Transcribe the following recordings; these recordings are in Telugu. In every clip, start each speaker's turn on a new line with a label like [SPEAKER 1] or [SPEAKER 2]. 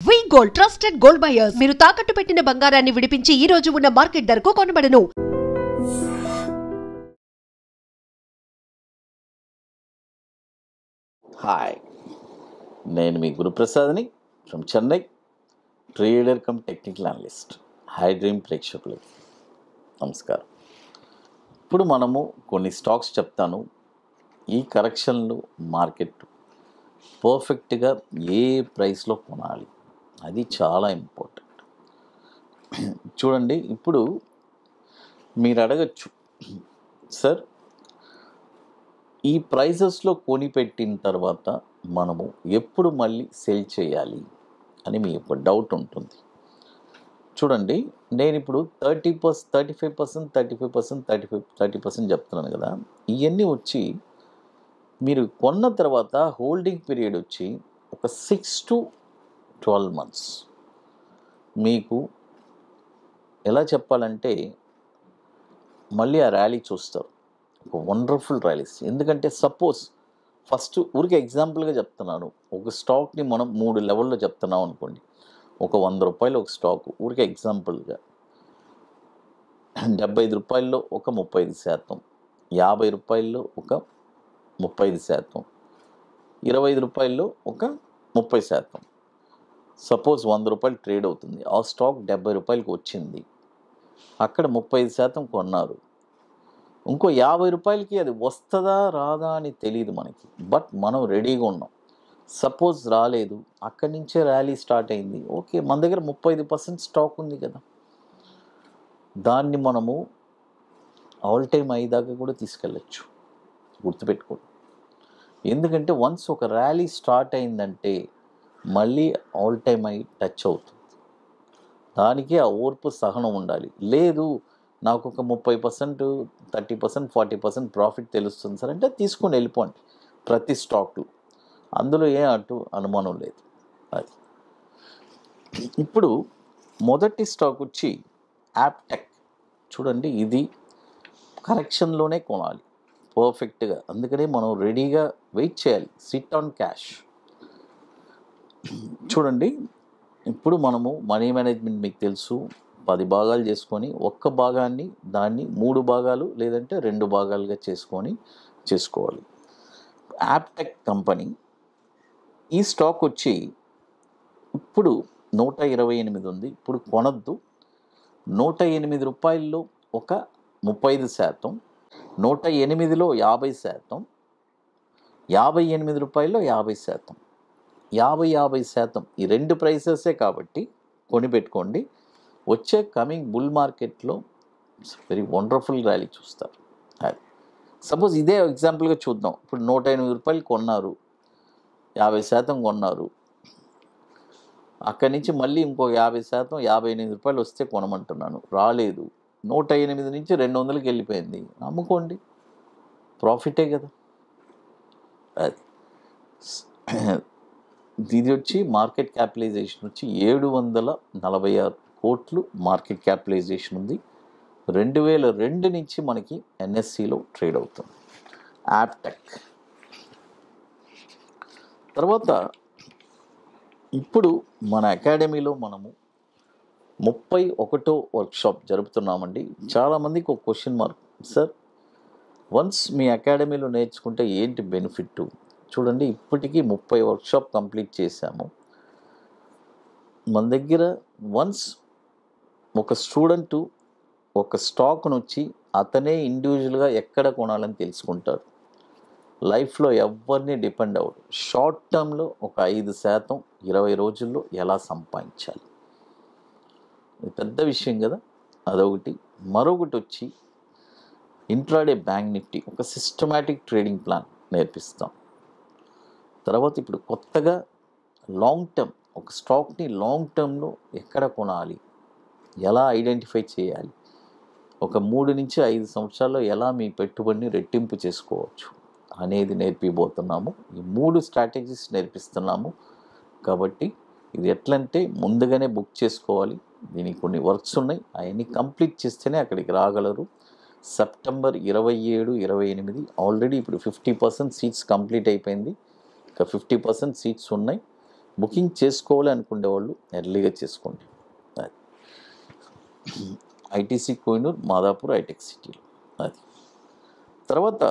[SPEAKER 1] వి గోల్డ్ ట్రస్టెడ్ గోల్డ్ బయర్స్. మీరు తాకట్టు పెట్టిన బంగారాన్ని విడిపించి ఈ రోజు ఉన్న మార్కెట్ ధరకు కొనబడను.
[SPEAKER 2] హాయ్, నేను మీ గురుప్రసాద్ని from Chennai, trader cum technical analyst. Hi dream ప్రేక్షకులు నమస్కారం. ఇప్పుడు మనము కొన్ని స్టాక్స్ చెప్తాను. ఈ కరెక్షన్లు మార్కెట్ పర్ఫెక్ట్గా ఏ ప్రైస్లో కొనాలి, అది చాలా ఇంపార్టెంట్. చూడండి, ఇప్పుడు మీరు అడగచ్చు, సార్ ఈ ప్రైజెస్లో కొనిపెట్టిన తర్వాత మనము ఎప్పుడు మళ్ళీ సెల్ చేయాలి అని మీ యొక్క డౌట్ ఉంటుంది. చూడండి, నేను ఇప్పుడు 30% చెప్తున్నాను కదా. ఇవన్నీ వచ్చి మీరు కొన్న తర్వాత హోల్డింగ్ పీరియడ్ వచ్చి ఒక 6 to 12 months. మీకు ఎలా చెప్పాలంటే మళ్ళీ ఆ ర్యాలీ చూస్తారు, ఒక వండర్ఫుల్ ర్యాలీస్. ఎందుకంటే సపోజ్ ఫస్ట్ ఊరికి ఎగ్జాంపుల్గా చెప్తున్నాను, ఒక స్టాక్ని మనం 3 లెవెల్లో చెప్తున్నాం అనుకోండి. ఒక 100 రూపాయలు ఒక స్టాక్, ఊరికి ఎగ్జాంపుల్గా 75 రూపాయల్లో ఒక 35%, 50 రూపాయల్లో ఒక 35%, 25 రూపాయల్లో ఒక 30%. సపోజ్ 100 రూపాయలు ట్రేడ్ అవుతుంది, ఆ స్టాక్ 70 రూపాయలకి వచ్చింది, అక్కడ 35% కొన్నారు. ఇంకో 50 రూపాయలకి అది వస్తుందా రాదా అని తెలియదు మనకి, బట్ మనం రెడీగా ఉన్నాం. సపోజ్ రాలేదు, అక్కడి నుంచే ర్యాలీ స్టార్ట్ అయింది. ఓకే, మన దగ్గర 35% స్టాక్ ఉంది కదా, దాన్ని మనము ఆల్ టైమ్ అయ్యేదాకా కూడా తీసుకెళ్ళచ్చు. గుర్తుపెట్టుకోండి, ఎందుకంటే వన్స్ ఒక ర్యాలీ స్టార్ట్ అయిందంటే మళ్ళీ ఆల్ టైమ్ అయి టచ్ అవుతుంది. దానికి ఆ ఓర్పు సహనం ఉండాలి. లేదు, నాకు ఒక 30%, 30%, 40% ప్రాఫిట్ తెలుస్తుంది సార్ అంటే తీసుకొని వెళ్ళిపోండి ప్రతి స్టాక్లో, అందులో అనుమానం లేదు. అది ఇప్పుడు మొదటి స్టాక్ వచ్చి యాప్టెక్. చూడండి, ఇది కరెక్షన్లోనే కొనాలి పర్ఫెక్ట్గా, అందుకనే మనం రెడీగా వెయిట్ చేయాలి, సిట్ ఆన్ క్యాష్. చూడండి, ఇప్పుడు మనము మనీ మేనేజ్మెంట్ మీకు తెలుసు, 10 భాగాలు చేసుకొని ఒక్క భాగాన్ని దాన్ని 3 భాగాలు లేదంటే 2 భాగాలుగా చేసుకోవాలి. యాప్టెక్ కంపెనీ, ఈ స్టాక్ వచ్చి ఇప్పుడు 128 ఉంది. ఇప్పుడు కొనద్దు. 108 రూపాయల్లో ఒక 35%, 108లో 50%, 58 రూపాయల్లో 50%, 50% ఈ 2 ప్రైసెసే కాబట్టి కొనిపెట్టుకోండి. వచ్చే కమింగ్ బుల్ మార్కెట్లో వెరీ వండర్ఫుల్ ర్యాలీ చూస్తారు. అది సపోజ్ ఇదే ఎగ్జాంపుల్గా చూద్దాం. ఇప్పుడు 108 రూపాయలు కొన్నారు, 50% కొన్నారు, అక్కడి నుంచి మళ్ళీ ఇంకో 50%, 58 రూపాయలు వస్తే కొనమంటున్నాను. రాలేదు, 108 నుంచి 200కి వెళ్ళిపోయింది, అమ్ముకోండి, ప్రాఫిటే కదా. అది ఇది వచ్చి మార్కెట్ క్యాపిటలైజేషన్ వచ్చి 746 కోట్లు మార్కెట్ క్యాపిటలైజేషన్ ఉంది. 2002 నుంచి మనకి ఎన్ఎస్సిలో ట్రేడ్ అవుతుంది యాప్టెక్. తర్వాత ఇప్పుడు మన అకాడమీలో మనము 31వ వర్క్షాప్ జరుపుతున్నామండి. చాలామందికి ఒక క్వశ్చన్ మార్క్, సార్ వన్స్ మీ అకాడమీలో నేర్చుకుంటే ఏంటి బెనిఫిట్? చూడండి, ఇప్పటికీ 30 వర్క్షాప్ కంప్లీట్ చేశాము. మన దగ్గర వన్స్ ఒక స్టూడెంటు ఒక స్టాక్ను వచ్చి అతనే ఇండివిజువల్గా ఎక్కడ కొనాలని తెలుసుకుంటారు. లైఫ్లో ఎవరిని డిపెండ్ అవ్వడు. షార్ట్ టర్మ్లో ఒక 5% 20 రోజుల్లో ఎలా సంపాదించాలి, ఇది పెద్ద విషయం కదా. అదొకటి. మరొకటి వచ్చి ఇంట్రాడే బ్యాంక్ నిఫ్టీ, ఒక సిస్టమాటిక్ ట్రేడింగ్ ప్లాన్ నేర్పిస్తాం. తర్వాత ఇప్పుడు కొత్తగా లాంగ్ టర్మ్, ఒక స్టాక్ని లాంగ్ టర్మ్లో ఎక్కడ కొనాలి, ఎలా ఐడెంటిఫై చేయాలి, ఒక 3 నుంచి 5 సంవత్సరాల్లో ఎలా మీ పెట్టుబడిని రెట్టింపు చేసుకోవచ్చు అనేది నేర్పిపోతున్నాము. ఈ 3 స్ట్రాటజీస్ నేర్పిస్తున్నాము. కాబట్టి ఇది ఎట్లంటే ముందుగానే బుక్ చేసుకోవాలి. దీనికి కొన్ని వర్క్స్ ఉన్నాయి, అవన్నీ కంప్లీట్ చేస్తేనే అక్కడికి రాగలరు. సెప్టెంబర్ 27, 28 ఆల్రెడీ ఇప్పుడు 50% సీట్స్ కంప్లీట్ అయిపోయింది, ఇంకా 50% సీట్స్ ఉన్నాయి. బుకింగ్ చేసుకోవాలి అనుకునే వాళ్ళు ఎర్లీగా చేసుకోండి. అది ఐటీసీ కోహినూర్, మాదాపూర్, హైటెక్ సిటీలో. అది తర్వాత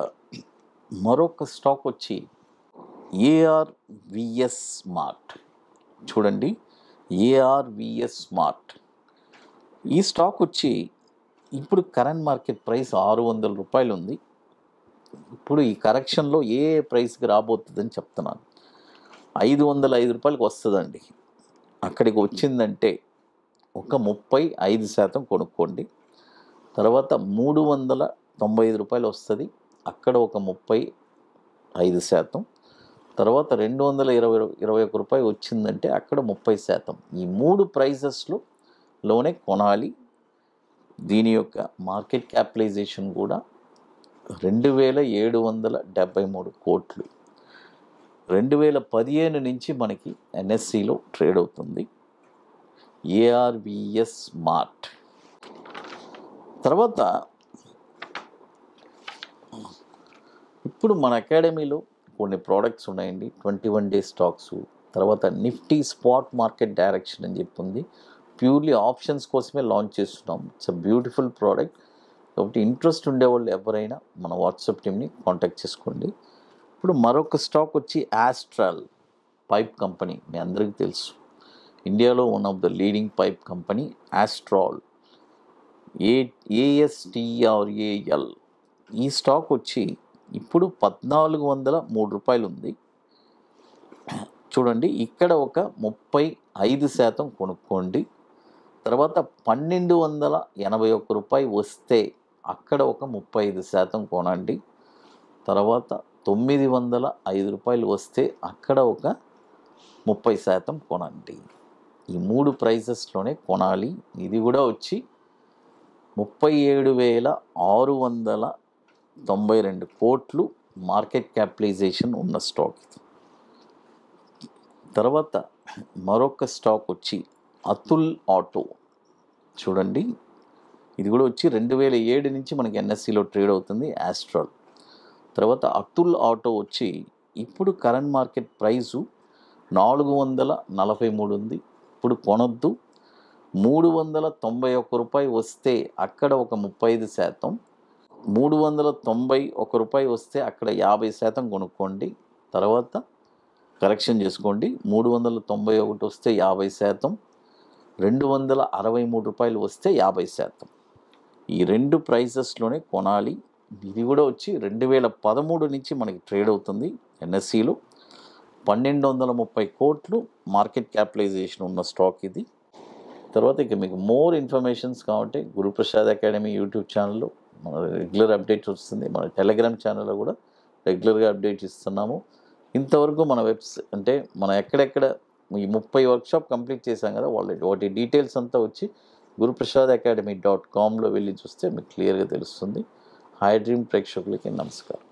[SPEAKER 2] మరొక స్టాక్ వచ్చి ఏఆర్విఎస్ స్మార్ట్. చూడండి, ఏఆర్విఎస్ స్మార్ట్ ఈ స్టాక్ వచ్చి ఇప్పుడు కరెంట్ మార్కెట్ ప్రైస్ 600 రూపాయలు ఉంది. ఇప్పుడు ఈ కరెక్షన్లో ఏ ప్రైస్కి రాబోతుందని చెప్తున్నాను. 505 రూపాయలకి వస్తుందండి. అక్కడికి వచ్చిందంటే ఒక 35% కొనుక్కోండి. తర్వాత 395 రూపాయలు వస్తుంది, అక్కడ ఒక 35%. తర్వాత 221 రూపాయలు వచ్చిందంటే అక్కడ 30%. ఈ 3 ప్రైజెస్లోనే కొనాలి. దీని యొక్క మార్కెట్ క్యాపిటలైజేషన్ కూడా 2773 కోట్లు. 2015 నుంచి మనకి ఎన్ఎస్సిలో ట్రేడ్ అవుతుంది ఏఆర్విఎస్ స్మార్ట్. తర్వాత ఇప్పుడు మన అకాడమీలో కొన్ని ప్రోడక్ట్స్ ఉన్నాయండి, 21 డే స్టాక్స్. తర్వాత నిఫ్టీ స్పాట్ మార్కెట్ డైరెక్షన్ అని చెప్పింది, ప్యూర్లీ ఆప్షన్స్ కోసమే లాంచ్ చేస్తున్నాం. It's a beautiful product. కాబట్టి ఇంట్రెస్ట్ ఉండేవాళ్ళు ఎవరైనా మన వాట్సాప్ టీమ్ని కాంటాక్ట్ చేసుకోండి. ఇప్పుడు మరొక స్టాక్ వచ్చి ఆస్ట్రల్ పైప్ కంపెనీ. మీ అందరికీ తెలుసు, ఇండియాలో one of the leading pipe company Astral, ASTRAL. ఈ స్టాక్ వచ్చి ఇప్పుడు 1403 రూపాయలు ఉంది. చూడండి, ఇక్కడ ఒక 35% కొనుక్కోండి. తర్వాత 1281 రూపాయలు వస్తే అక్కడ ఒక 35% కొనండి. తర్వాత 905 రూపాయలు వస్తే అక్కడ ఒక 30% కొనండి. ఈ 3 ప్రైజెస్లోనే కొనాలి. ఇది కూడా వచ్చి 37,692 కోట్లు మార్కెట్ క్యాపిటలైజేషన్ ఉన్న స్టాక్ ఇది. తర్వాత మరొక స్టాక్ వచ్చి అతుల్ ఆటో. చూడండి, ఇది కూడా వచ్చి 2007 నుంచి మనకి ఎన్ఎస్సిలో ట్రేడ్ అవుతుంది ఆస్ట్రాల్. తర్వాత అతుల్ ఆటో వచ్చి ఇప్పుడు కరెంట్ మార్కెట్ ప్రైసు 443 ఉంది. ఇప్పుడు కొనొద్దు. 391 రూపాయలు వస్తే అక్కడ ఒక 35%, 391 రూపాయలు వస్తే అక్కడ 50% కొనుక్కోండి. తర్వాత కరెక్షన్ చేసుకోండి. 391 వస్తే 50%, 263 రూపాయలు వస్తే 50%. ఈ 2 ప్రైజెస్లోనే కొనాలి. ఇది కూడా వచ్చి 2013 నుంచి మనకి ట్రేడ్ అవుతుంది ఎన్ఎస్సిలో. 1230 కోట్లు మార్కెట్ క్యాపిటలైజేషన్ ఉన్న స్టాక్ ఇది. తర్వాత ఇక మీకు మోర్ ఇన్ఫర్మేషన్స్ కావాలంటే గురుప్రసాద్ అకాడమీ యూట్యూబ్ ఛానల్లో మన రెగ్యులర్ అప్డేట్స్ వస్తుంది. మన టెలిగ్రామ్ ఛానల్లో కూడా రెగ్యులర్గా అప్డేట్స్ ఇస్తున్నాము. ఇంతవరకు మన అంటే మనం ఎక్కడెక్కడ ఈ 30 వర్క్షాప్ కంప్లీట్ చేశాం కదా, వాటి డీటెయిల్స్ అంతా వచ్చి guruprasadacademy.comలో వెళ్ళి చూస్తే మీకు క్లియర్గా తెలుస్తుంది. హై డ్రీమ్ ప్రేక్షకులకి నమస్కారం.